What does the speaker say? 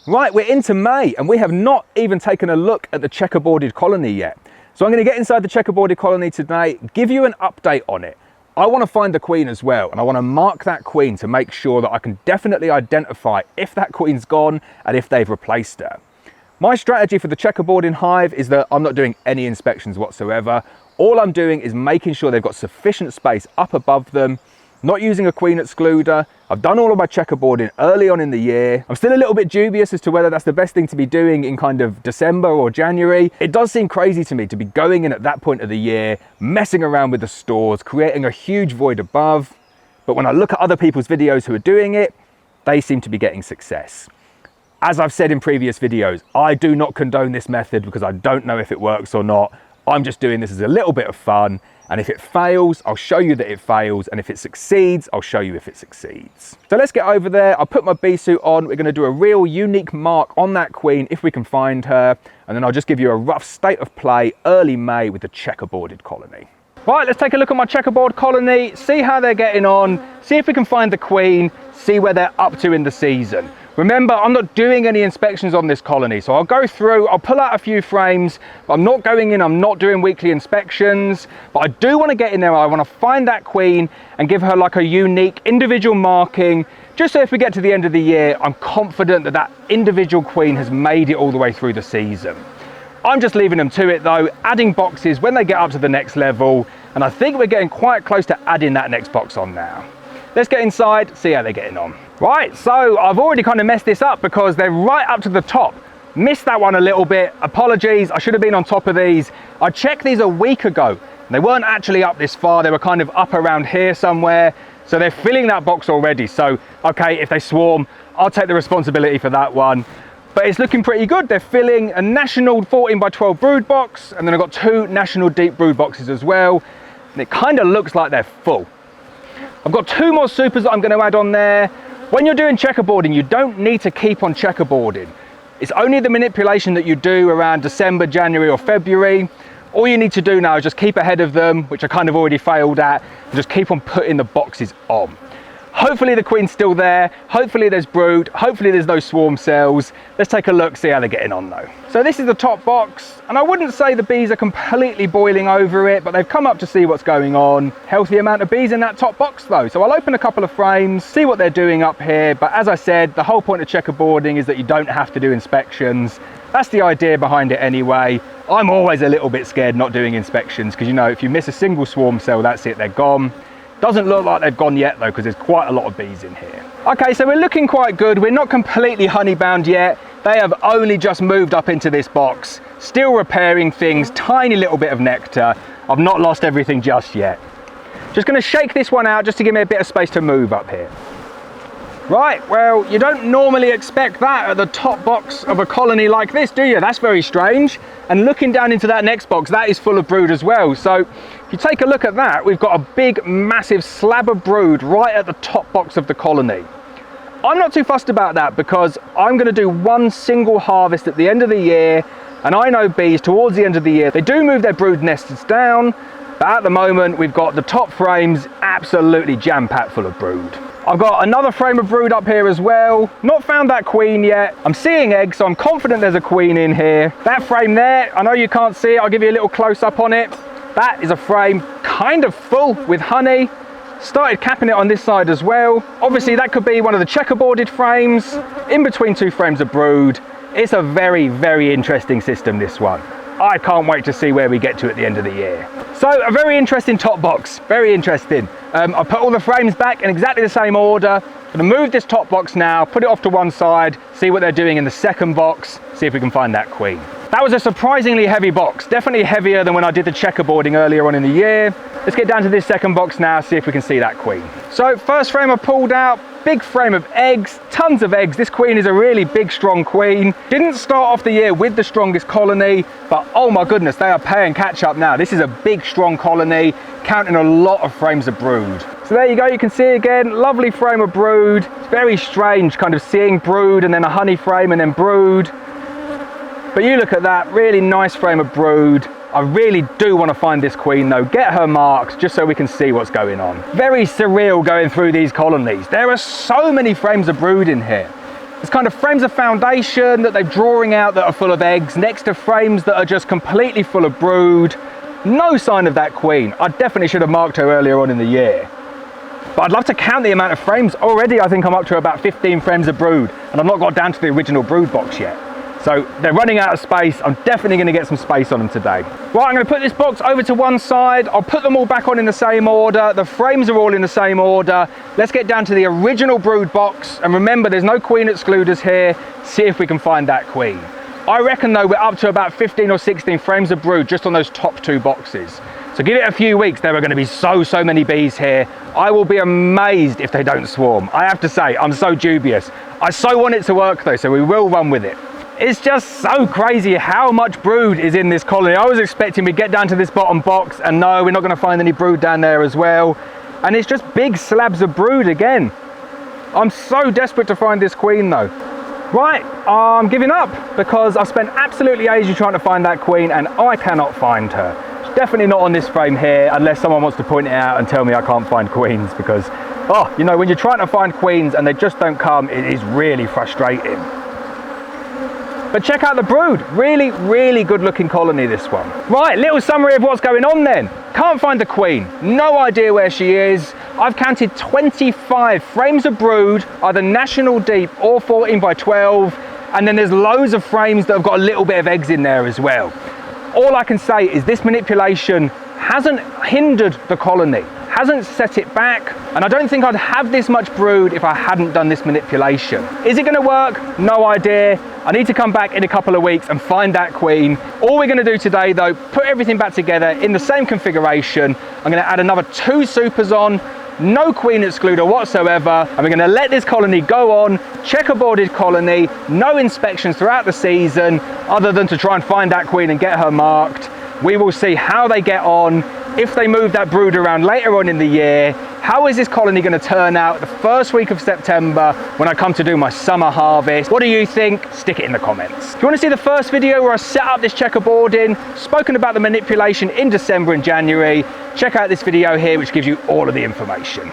Right, we're into May and we have not even taken a look at the checkerboarded colony yet. So I'm going to get inside the checkerboarded colony today, give you an update on it. I want to find the queen as well, and I want to mark that queen to make sure that I can definitely identify if that queen's gone and if they've replaced her. My strategy for the checkerboarding hive is that I'm not doing any inspections whatsoever. All I'm doing is making sure they've got sufficient space up above them, not using a queen excluder. I've done all of my checkerboarding early on in the year. I'm still a little bit dubious as to whether that's the best thing to be doing in kind of December or January. It does seem crazy to me to be going in at that point of the year, messing around with the stores, creating a huge void above. But when I look at other people's videos who are doing it, they seem to be getting success. As I've said in previous videos, I do not condone this method because I don't know if it works or not. I'm just doing this as a little bit of fun. And if it fails, I'll show you that it fails. And if it succeeds, I'll show you if it succeeds. So let's get over there. I'll put my bee suit on. We're going to do a real unique mark on that queen if we can find her. And then I'll just give you a rough state of play early May with the checkerboarded colony. Right, let's take a look at my checkerboard colony, see how they're getting on, see if we can find the queen, see where they're up to in the season. Remember, I'm not doing any inspections on this colony, so I'll go through, I'll pull out a few frames, but I'm not going in, I'm not doing weekly inspections, but I do want to get in there. I want to find that queen and give her like a unique individual marking, just so if we get to the end of the year, I'm confident that that individual queen has made it all the way through the season. I'm just leaving them to it though, adding boxes when they get up to the next level, and I think we're getting quite close to adding that next box on now. Let's get inside, see how they're getting on. Right, so I've already kind of messed this up because they're right up to the top. Missed that one a little bit, apologies, I should have been on top of these. I checked these a week ago, and they weren't actually up this far, they were kind of up around here somewhere. So they're filling that box already, so okay, if they swarm, I'll take the responsibility for that one. But it's looking pretty good. They're filling a national 14 by 12 brood box, and then I've got 2 national deep brood boxes as well. And it kind of looks like they're full. I've got 2 more supers that I'm going to add on there. When you're doing checkerboarding, you don't need to keep on checkerboarding. It's only the manipulation that you do around December, January or February. All you need to do now is just keep ahead of them, which I kind of already failed at, and just keep on putting the boxes on. Hopefully the queen's still there, hopefully there's brood, hopefully there's no swarm cells. Let's take a look, see how they're getting on though. So this is the top box, and I wouldn't say the bees are completely boiling over it, but they've come up to see what's going on. Healthy amount of bees in that top box though. So I'll open a couple of frames, see what they're doing up here. But as I said, the whole point of checkerboarding is that you don't have to do inspections. That's the idea behind it anyway. I'm always a little bit scared not doing inspections because, you know, if you miss a single swarm cell, that's it, they're gone. Doesn't look like they've gone yet though, because there's quite a lot of bees in here. Okay, so we're looking quite good. We're not completely honey bound yet. They have only just moved up into this box, still repairing things, tiny little bit of nectar. I've not lost everything just yet. Just gonna shake this one out just to give me a bit of space to move up here. Right, well, you don't normally expect that at the top box of a colony like this, do you? That's very strange. And looking down into that next box, that is full of brood as well. So if you take a look at that, we've got a big, massive slab of brood right at the top box of the colony. I'm not too fussed about that because I'm gonna do one single harvest at the end of the year. And I know bees towards the end of the year, they do move their brood nests down, but at the moment, we've got the top frames absolutely jam-packed full of brood. I've got another frame of brood up here as well. Not found that queen yet. I'm seeing eggs, so I'm confident there's a queen in here. That frame there, I know you can't see it. I'll give you a little close up on it. That is a frame kind of full with honey. Started capping it on this side as well. Obviously, that could be one of the checkerboarded frames in between 2 frames of brood. It's a very, very interesting system, this one. I can't wait to see where we get to at the end of the year. So a very interesting top box, very interesting. I put all the frames back in exactly the same order. I'm gonna move this top box now, put it off to one side, see what they're doing in the second box, see if we can find that queen. That was a surprisingly heavy box, definitely heavier than when I did the checkerboarding earlier on in the year. Let's get down to this second box now, see if we can see that queen. So first frame I pulled out, big frame of eggs, tons of eggs. This queen is a really big, strong queen. Didn't start off the year with the strongest colony, but oh my goodness, they are playing catch up now. This is a big, strong colony, counting a lot of frames of brood. So there you go, you can see again, lovely frame of brood. It's very strange kind of seeing brood and then a honey frame and then brood. But you look at that, really nice frame of brood. I really do want to find this queen though, get her marked just so we can see what's going on. Very surreal going through these colonies. There are so many frames of brood in here. There's kind of frames of foundation that they're drawing out that are full of eggs next to frames that are just completely full of brood. No sign of that queen. I definitely should have marked her earlier on in the year. But I'd love to count the amount of frames. Already I think I'm up to about 15 frames of brood, and I've not got down to the original brood box yet. So they're running out of space. I'm definitely going to get some space on them today. Right, I'm going to put this box over to one side. I'll put them all back on in the same order. The frames are all in the same order. Let's get down to the original brood box. And remember, there's no queen excluders here. See if we can find that queen. I reckon though we're up to about 15 or 16 frames of brood just on those top two boxes. So give it a few weeks, there are going to be so many bees here. I will be amazed if they don't swarm. I have to say, I'm so dubious. I so want it to work though, so we will run with it. It's just so crazy how much brood is in this colony. I was expecting we'd get down to this bottom box, and no, we're not going to find any brood down there as well. And it's just big slabs of brood again. I'm so desperate to find this queen though. Right, I'm giving up because I've spent absolutely ages trying to find that queen and I cannot find her. She's definitely not on this frame here unless someone wants to point it out and tell me I can't find queens, because, oh, you know, when you're trying to find queens and they just don't come, it is really frustrating. But check out the brood. Really, really good looking colony, this one. Right, little summary of what's going on then. Can't find the queen. No idea where she is. I've counted 25 frames of brood, either national deep or 14 by 12. And then there's loads of frames that have got a little bit of eggs in there as well. All I can say is this manipulation hasn't hindered the colony, hasn't set it back, and I don't think I'd have this much brood if I hadn't done this manipulation. Is it going to work? No idea. I need to come back in a couple of weeks and find that queen. All we're going to do today though, put everything back together in the same configuration. I'm going to add another 2 supers on, no queen excluder whatsoever, and we're going to let this colony go on, checkerboarded colony, no inspections throughout the season other than to try and find that queen and get her marked. We will see how they get on, if they move that brood around later on in the year. How is this colony going to turn out the first week of September when I come to do my summer harvest? What do you think? Stick it in the comments. If you want to see the first video where I set up this checkerboarding, spoken about the manipulation in December and January, check out this video here which gives you all of the information.